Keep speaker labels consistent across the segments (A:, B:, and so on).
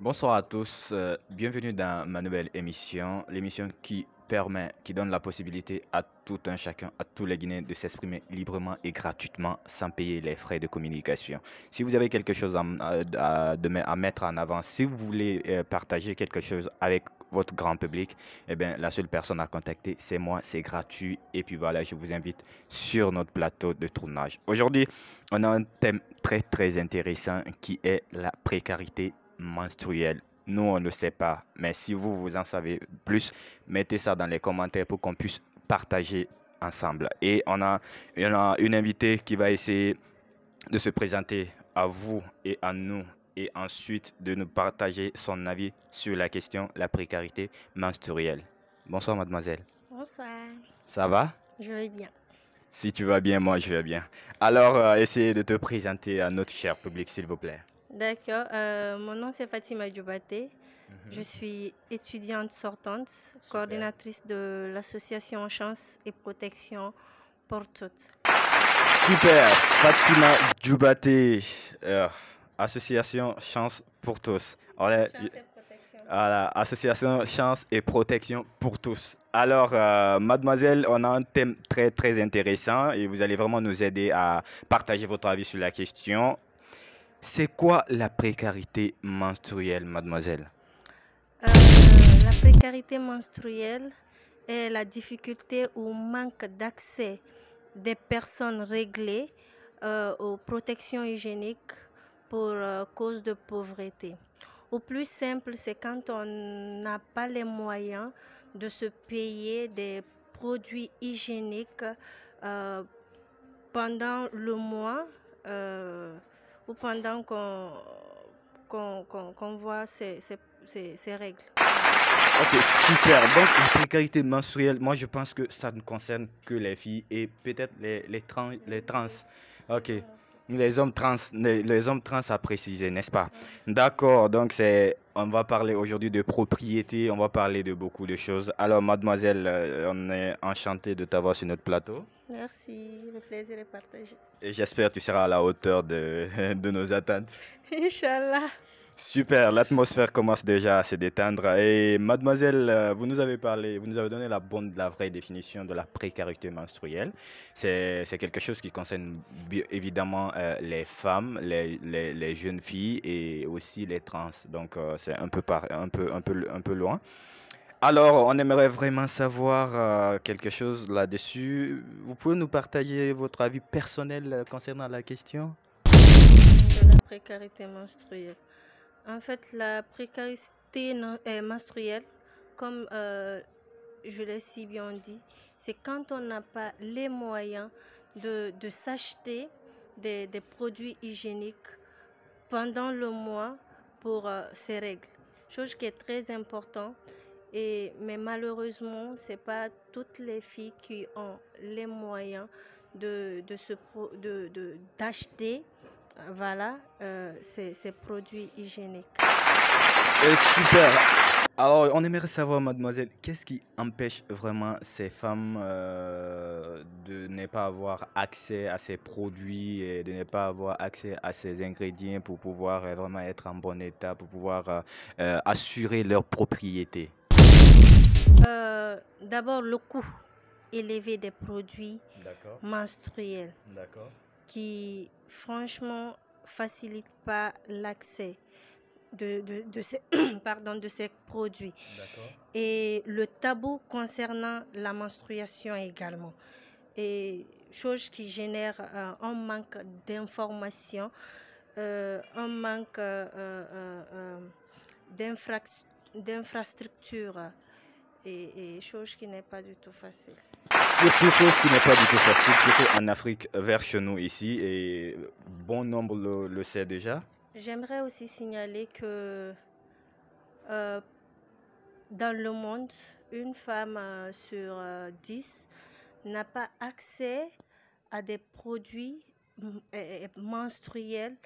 A: Bonsoir à tous, bienvenue dans ma nouvelle émission, l'émission qui donne la possibilité à tout un chacun, à tous les Guinéens de s'exprimer librement et gratuitement sans payer les frais de communication. Si vous avez quelque chose à mettre en avant, si vous voulez partager quelque chose avec votre grand public, eh bien, la seule personne à contacter, c'est moi, c'est gratuit. Et puis voilà, je vous invite sur notre plateau de tournage. Aujourd'hui, on a un thème très très intéressant qui est la précarité menstruelle. Nous, on ne sait pas, mais si vous en savez plus, mettez ça dans les commentaires pour qu'on puisse partager ensemble. Et on a une invitée qui va essayer de se présenter à vous et à nous et ensuite de nous partager son avis sur la question la précarité menstruelle. Bonsoir mademoiselle.
B: Bonsoir,
A: Ça va?
B: je vais bien.
A: Si tu vas bien, moi je vais bien. Alors, essayez de te présenter à notre cher public, s'il vous plaît.
B: D'accord, mon nom c'est Fatima Diobaté. Je suis étudiante sortante, coordinatrice de l'association Chance et Protection pour toutes.
A: Super, Fatima Djoubaté, association Chance pour tous. Voilà, association Chance et Protection pour tous. Alors, mademoiselle, on a un thème très très intéressant et vous allez vraiment nous aider à partager votre avis sur la question. C'est quoi la précarité menstruelle, mademoiselle?
B: La précarité menstruelle est la difficulté ou manque d'accès des personnes réglées aux protections hygiéniques pour cause de pauvreté. Au plus simple, c'est quand on n'a pas les moyens de se payer des produits hygiéniques euh, pendant le mois ou pendant qu'on voit ces règles.
A: Ok, super. Donc, la précarité menstruelle, moi je pense que ça ne concerne que les filles et peut-être les trans. Ok. Les hommes trans à préciser, n'est-ce pas? D'accord, donc on va parler aujourd'hui de propriété, on va parler de beaucoup de choses. Alors, mademoiselle, on est enchanté de t'avoir sur notre plateau
B: Merci, le plaisir est partagé.
A: et j'espère que tu seras à la hauteur de nos attentes.
B: Inch'Allah.
A: Super, l'atmosphère commence déjà à se détendre. Et mademoiselle, vous nous avez donné la vraie définition de la précarité menstruelle. C'est quelque chose qui concerne évidemment les femmes, les jeunes filles et aussi les trans. Donc c'est un peu loin. Alors, on aimerait vraiment savoir quelque chose là-dessus. Vous pouvez nous partager votre avis personnel concernant la question?
B: De la précarité menstruelle. En fait, la précarité menstruelle, comme je l'ai si bien dit, c'est quand on n'a pas les moyens de s'acheter des produits hygiéniques pendant le mois pour ces règles. Chose qui est très importante. Mais malheureusement, ce n'est pas toutes les filles qui ont les moyens d'acheter voilà, ces produits hygiéniques.
A: Super. Alors, on aimerait savoir, mademoiselle, qu'est-ce qui empêche vraiment ces femmes de ne pas avoir accès à ces produits et de ne pas avoir accès à ces ingrédients pour pouvoir vraiment être en bon état, pour pouvoir assurer leur propriété?
B: D'abord, le coût élevé des produits
A: D'accord,
B: menstruels
A: d'accord,
B: qui, franchement, facilite pas l'accès de ces, de ces produits.
A: d'accord.
B: Et le tabou concernant la menstruation également. Et chose qui génère un manque d'information, un manque d'infrastructures et chose qui n'est pas du tout facile.
A: Surtout chose qui n'est pas du tout facile, surtout en Afrique, vers chez nous ici, et bon nombre le sait déjà.
B: J'aimerais aussi signaler que euh, dans le monde, une femme sur 10 n'a pas accès à des produits menstruels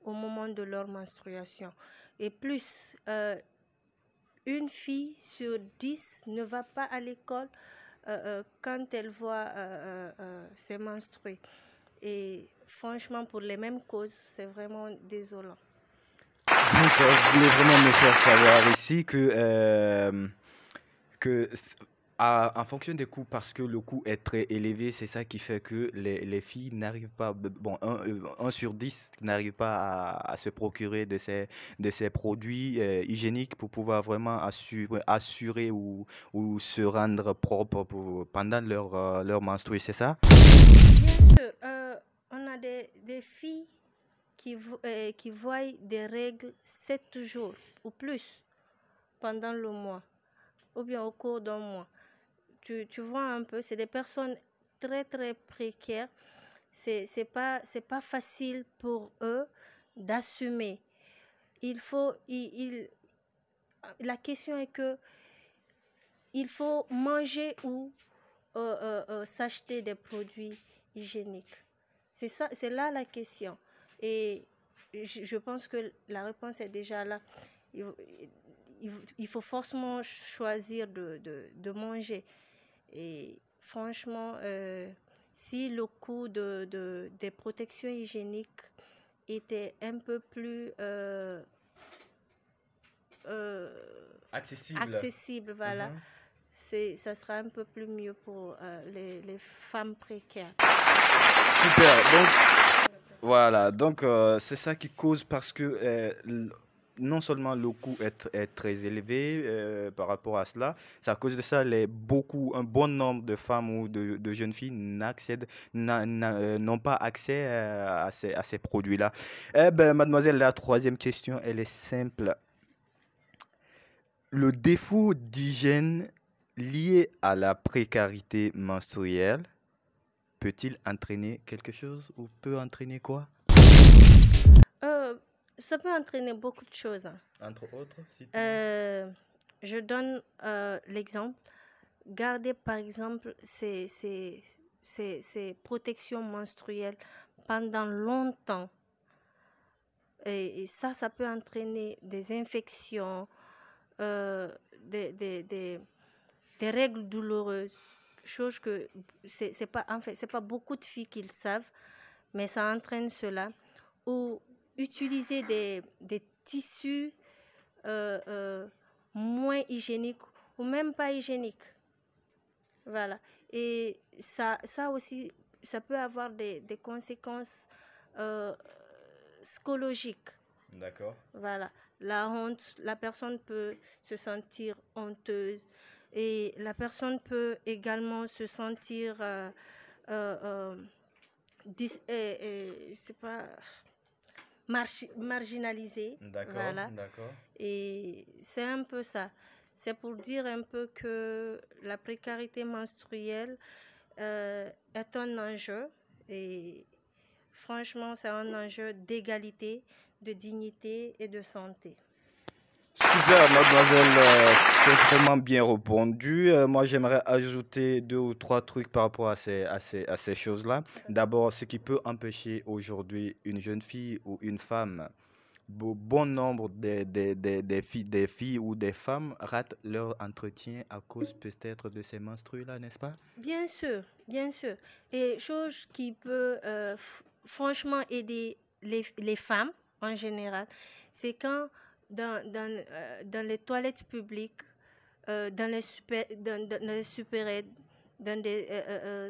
B: au moment de leur menstruation. Et plus, une fille sur 10 ne va pas à l'école quand elle voit ses menstrues. Et franchement, pour les mêmes causes, c'est vraiment désolant.
A: Donc, vous voulez vraiment me faire savoir ici que en fonction des coûts, parce que le coût est très élevé, c'est ça qui fait que les filles n'arrivent pas, bon, 1 sur 10 n'arrive pas à se procurer de ces produits hygiéniques pour pouvoir vraiment assurer ou se rendre propre pendant leur menstruée, c'est ça?
B: Bien sûr, on a des filles qui voient des règles 7 jours ou plus pendant le mois ou bien au cours d'un mois. Tu vois un peu, c'est des personnes très très précaires. C'est pas facile pour eux d'assumer. Il faut, la question est que il faut manger ou s'acheter des produits hygiéniques. C'est ça, c'est là la question. Et je pense que la réponse est déjà là. Il, il faut forcément choisir de manger. Et franchement, si le coût des protections hygiéniques était un peu plus euh, accessible, voilà,
A: Mhm.
B: ça sera un peu plus mieux pour les femmes précaires.
A: Super. Donc, voilà. Donc, c'est ça qui cause parce que non seulement le coût est très élevé par rapport à cela, c'est à cause de ça un bon nombre de femmes ou de jeunes filles n'ont pas accès à ces produits-là. Eh ben, mademoiselle, la troisième question, elle est simple. Le défaut d'hygiène lié à la précarité menstruelle peut-il entraîner quelque chose ou peut entraîner quoi?
B: Euh, Ça peut entraîner beaucoup de choses, hein.
A: Entre autres, si tu veux.
B: Je donne l'exemple. Garder par exemple ces protections menstruelles pendant longtemps. Et ça peut entraîner des infections, euh, des, des, des, des règles douloureuses, chose que c'est pas, en fait, c'est pas beaucoup de filles qui le savent, mais ça entraîne cela. Ou utiliser des tissus euh, euh, moins hygiéniques ou même pas hygiéniques. Voilà. Et ça aussi, ça peut avoir des conséquences euh, psychologiques.
A: D'accord.
B: Voilà. La honte, la personne peut se sentir honteuse et la personne peut également se sentir euh, euh, c'est pas marginalisée.
A: D'accord,
B: Voilà.
A: d'accord.
B: Et c'est un peu ça. C'est pour dire un peu que la précarité menstruelle est un enjeu et franchement, c'est un enjeu d'égalité, de dignité et de santé.
A: Super, mademoiselle, c'est vraiment bien répondu. Moi, j'aimerais ajouter 2 ou 3 trucs par rapport à ces choses-là. D'abord, ce qui peut empêcher aujourd'hui une jeune fille ou une femme, bon nombre des filles ou des femmes ratent leur entretien à cause peut-être de ces menstrues-là, n'est-ce pas?
B: Bien sûr, bien sûr. Et chose qui peut franchement aider les femmes en général, c'est quand dans les toilettes publiques, dans les supérettes, dans des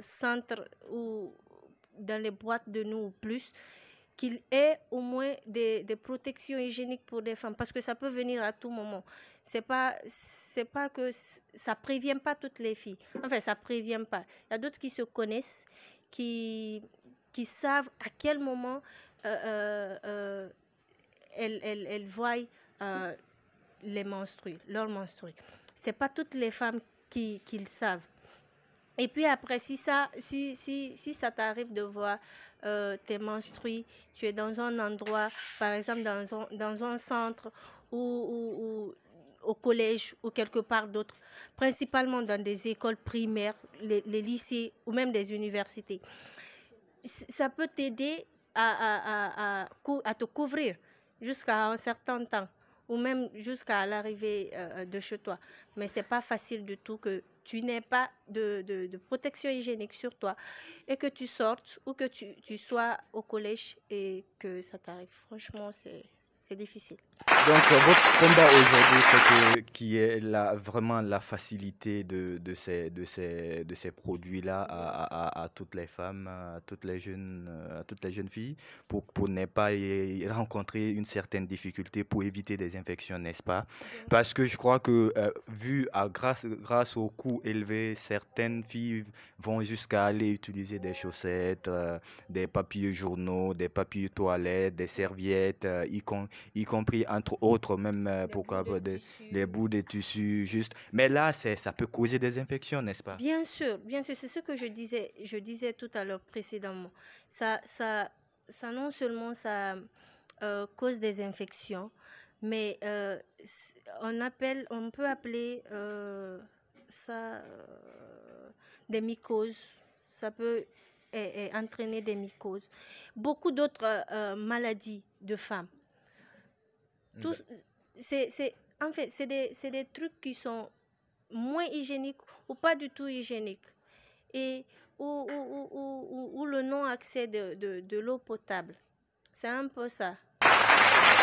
B: centres ou dans les boîtes de nuit ou plus, qu'il ait au moins des protections hygiéniques pour des femmes, parce que ça peut venir à tout moment. C'est pas que ça prévient pas toutes les filles. Enfin, ça prévient pas. Il y a d'autres qui se connaissent, qui, qui savent à quel moment elles voient euh, leurs menstrues. C'est pas toutes les femmes qui le savent. Et puis après, si ça t'arrive de voir tes menstrues, tu es dans un endroit, par exemple dans un centre ou au collège ou quelque part d'autre, principalement dans des écoles primaires, les lycées ou même des universités, ça peut t'aider à te couvrir jusqu'à un certain temps ou même jusqu'à l'arrivée de chez toi. Mais ce n'est pas facile du tout que tu n'aies pas de protection hygiénique sur toi et que tu sortes ou que tu sois au collège et que ça t'arrive. Franchement, c'est difficile.
A: Donc, votre combat aujourd'hui, c'est que qui est vraiment la facilité de ces produits-là
B: Bien sûr,
A: à toutes les femmes, à toutes les jeunes filles, pour ne pas rencontrer une certaine difficulté, pour éviter des infections, n'est-ce pas?
B: bien sûr.
A: Parce que je crois que, grâce au coût élevé, certaines filles vont jusqu'à aller utiliser des chaussettes, des papiers journaux, des papiers toilettes, des serviettes, y compris entre autres, même
B: Des bouts
A: pourquoi
B: de
A: pas des
B: tissu.
A: bouts de tissu, juste. Mais là, ça peut causer des infections, n'est-ce pas?
B: Bien sûr, c'est ce que je disais tout à l'heure précédemment. Ça, ça, ça non seulement ça cause des infections, mais on peut appeler ça des mycoses. Ça peut entraîner des mycoses. Beaucoup d'autres maladies de femmes. Tout,
A: D-
B: en fait, c'est des trucs qui sont moins hygiéniques ou pas du tout hygiéniques et où le non-accès de l'eau potable. C'est un peu ça.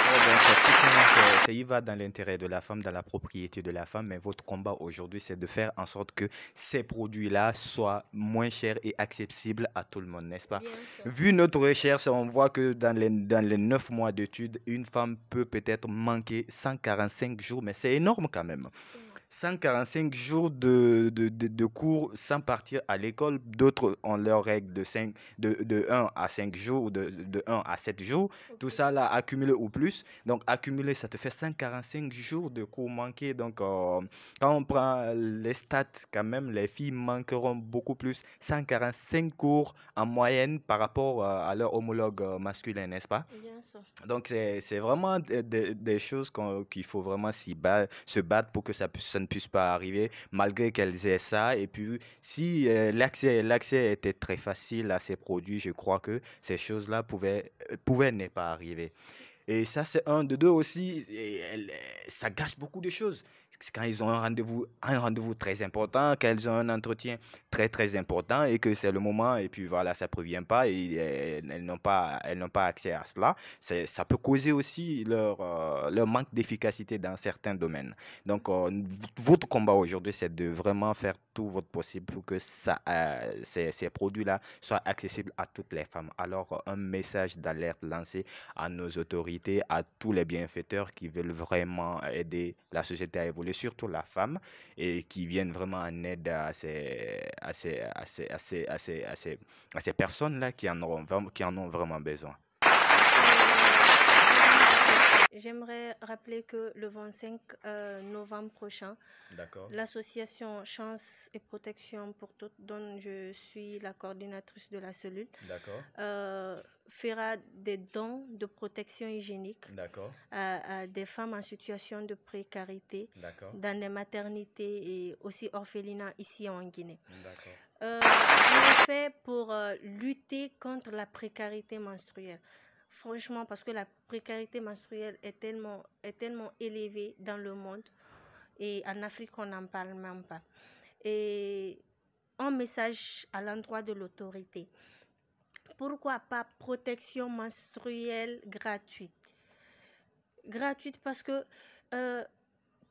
A: D'accord, donc tout simplement, il va dans l'intérêt de la femme, dans la propriété de la femme, mais votre combat aujourd'hui, c'est de faire en sorte que ces produits-là soient moins chers et accessibles à tout le monde, n'est-ce pas?
B: Bien sûr.
A: Vu notre recherche, on voit que dans les 9 mois d'études, une femme peut peut-être manquer 145 jours, mais c'est énorme quand même.
B: C'est énorme.
A: 145 jours de cours sans partir à l'école. D'autres ont leurs règles de 1 à 5 jours, ou de 1 à 7 jours.
B: Au
A: Tout
B: plus.
A: ça là, accumulé au plus. Donc, accumulé, ça te fait 145 jours de cours manqués. Donc, quand on prend les stats, quand même, les filles manqueront beaucoup plus. 145 cours en moyenne par rapport à leur homologue masculin, n'est-ce pas?
B: Bien sûr.
A: Donc, c'est vraiment des choses qu'il faut vraiment se battre pour que ça ne puisse pas arriver, malgré qu'elles aient ça. Et puis, si l'accès était très facile à ces produits, je crois que ces choses-là pouvaient ne pas arriver. Et ça, c'est un. De deux aussi, ça gâche beaucoup de choses. C'est quand ils ont un rendez-vous très important, qu'ils ont un entretien très, très important et que c'est le moment, et puis voilà, ça ne prévient pas et elles n'ont pas accès à cela. Ça peut causer aussi leur manque d'efficacité dans certains domaines. Donc, votre combat aujourd'hui, c'est de vraiment faire tout votre possible pour que ces produits-là soient accessibles à toutes les femmes. Alors, un message d'alerte lancé à nos autorités, à tous les bienfaiteurs qui veulent vraiment aider la société à évoluer, surtout la femme, et qui viennent vraiment en aide à ces personnes-là qui en ont vraiment besoin.
B: J'aimerais rappeler que le 25 novembre prochain,
A: D'accord,
B: l'association Chance et Protection pour toutes, dont je suis la coordinatrice de la cellule,
A: d'accord,
B: fera des dons de protection hygiénique
A: d'accord,
B: à des femmes en situation de précarité
A: d'accord,
B: dans des maternités et aussi orphelinats ici en Guinée.
A: d'accord.
B: On le fait pour lutter contre la précarité menstruelle. Franchement, parce que la précarité menstruelle est tellement élevée dans le monde et en Afrique, on n'en parle même pas. Et un message à l'endroit de l'autorité. Pourquoi pas protection menstruelle gratuite? Gratuite parce que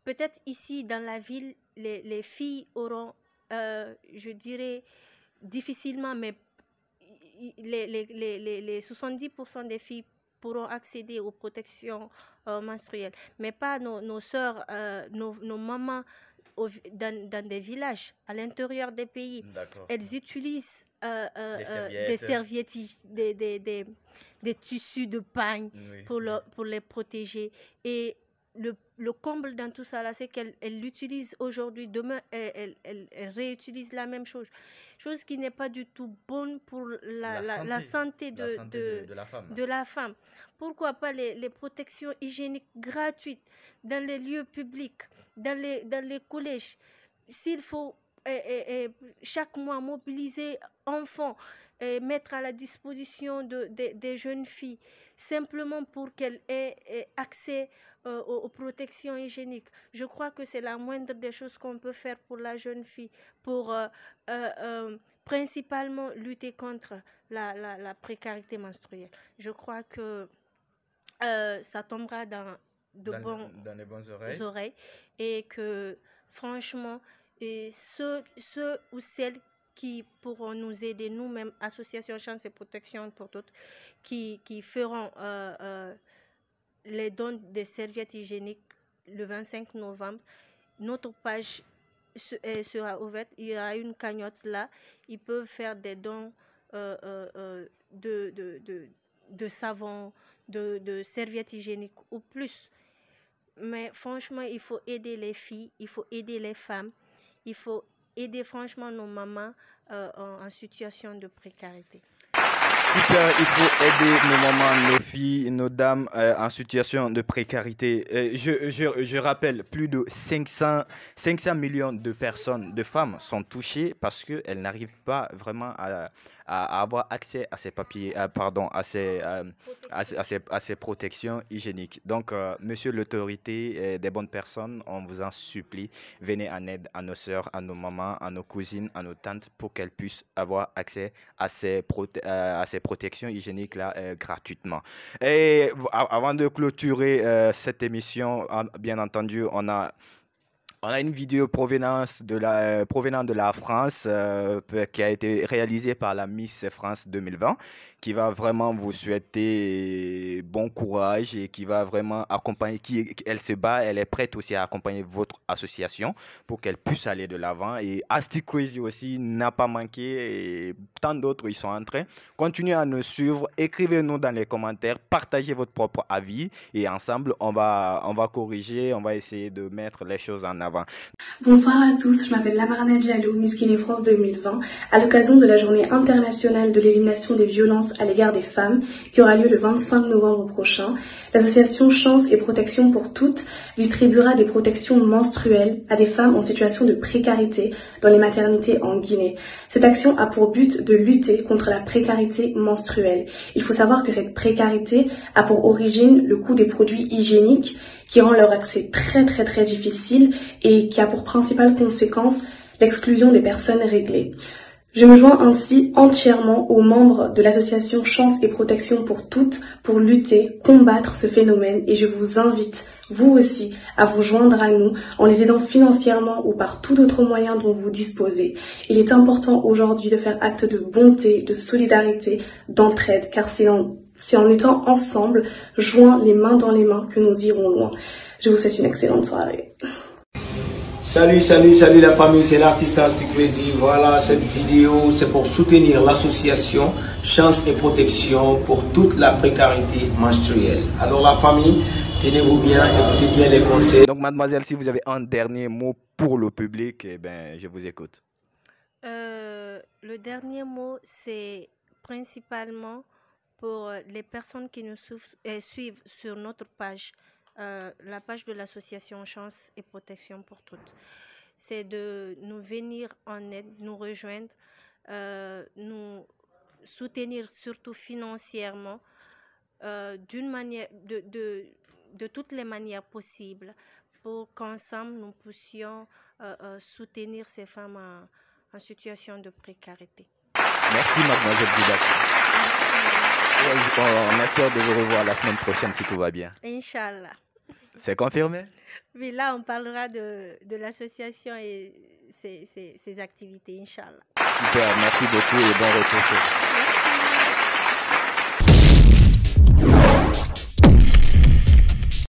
B: peut-être ici dans la ville, les filles auront, je dirais, difficilement, mais les 70% des filles pourront accéder aux protections menstruelles, mais pas nos soeurs, nos mamans dans des villages, à l'intérieur des pays.
A: D'accord.
B: Elles utilisent
A: Des
B: des
A: serviettes.
B: serviettes, des tissus de pagne
A: Oui,
B: pour,
A: oui.
B: pour les protéger. Et le comble dans tout ça, là, c'est qu'elle l'utilise aujourd'hui, demain, elle réutilise la même chose. Chose qui n'est pas du tout bonne pour la santé
A: La santé de la femme.
B: de la femme. Pourquoi pas les protections hygiéniques gratuites dans les lieux publics, dans les collèges? S'il faut chaque mois mobiliser enfants et mettre à la disposition des jeunes filles, simplement pour qu'elles aient accès aux protections hygiéniques. Je crois que c'est la moindre des choses qu'on peut faire pour la jeune fille, pour principalement lutter contre la précarité menstruelle. Je crois que ça tombera dans
A: dans les bonnes oreilles.
B: oreilles et que franchement, et ceux ou celles qui pourront nous aider, nous-mêmes, Association Chance et Protection pour toutes, qui feront les dons des serviettes hygiéniques le 25 novembre. Notre page sera ouverte. Il y aura une cagnotte là. Ils peuvent faire des dons de savon, de serviettes hygiéniques ou plus. Mais franchement, il faut aider les filles, il faut aider les femmes, il faut aider franchement nos mamans en situation de précarité.
A: Super, il faut aider nos mamans, nos filles, nos dames en situation de précarité. Je rappelle, plus de 500 millions de personnes, de femmes sont touchées parce qu'elles n'arrivent pas vraiment à avoir accès à ces papiers, à ces protections hygiéniques. Donc, monsieur l'autorité des bonnes personnes, on vous en supplie, venez en aide à nos sœurs, à nos mamans, à nos cousines, à nos tantes pour qu'elles puissent avoir accès à ces protections hygiéniques-là gratuitement. Et avant de clôturer cette émission, bien entendu, on a une vidéo provenant de la France qui a été réalisée par la Miss France 2020 qui va vraiment vous souhaiter bon courage et qui va vraiment accompagner, elle se bat, elle est prête aussi à accompagner votre association pour qu'elle puisse aller de l'avant. Et Asti Crazy aussi n'a pas manqué et tant d'autres ils sont en train. Continuez à nous suivre, écrivez-nous dans les commentaires, partagez votre propre avis et ensemble on va corriger, on va essayer de mettre les choses en avant.
C: Bonsoir à tous, je m'appelle Lamarana Diallo, Miss Guinée France 2020, à l'occasion de la journée internationale de l'élimination des violences à l'égard des femmes, qui aura lieu le 25 novembre prochain. L'association Chance et Protection pour toutes distribuera des protections menstruelles à des femmes en situation de précarité dans les maternités en Guinée. Cette action a pour but de lutter contre la précarité menstruelle. Il faut savoir que cette précarité a pour origine le coût des produits hygiéniques qui rend leur accès très difficile et qui a pour principale conséquence l'exclusion des personnes réglées. Je me joins ainsi entièrement aux membres de l'association Chance et Protection pour toutes pour lutter, combattre ce phénomène et je vous invite, vous aussi, à vous joindre à nous en les aidant financièrement ou par tout autre moyen dont vous disposez. Il est important aujourd'hui de faire acte de bonté, de solidarité, d'entraide, car c'est en étant ensemble, joints les mains dans les mains, que nous irons loin. Je vous souhaite une excellente soirée.
D: Salut la famille, c'est l'artiste Asti Crazy. Voilà, cette vidéo, c'est pour soutenir l'association Chance et Protection pour toute la précarité menstruelle. Alors la famille, tenez-vous bien, écoutez bien les conseils.
A: Donc mademoiselle, si vous avez un dernier mot pour le public, eh ben, je vous écoute.
B: Le dernier mot, c'est principalement pour les personnes qui nous suivent sur notre page. La page de l'association Chance et Protection pour toutes, c'est de nous venir en aide, nous rejoindre, nous soutenir surtout financièrement d'une manière, de toutes les manières possibles pour qu'ensemble nous puissions soutenir ces femmes en situation de précarité.
A: Merci mademoiselle Boubacar. On espère de vous revoir la semaine prochaine si tout va bien.
B: Inch'Allah.
A: C'est confirmé?
B: Oui, là, on parlera de l'association et ses activités, Inch'Allah.
A: Super, merci beaucoup et bon retour.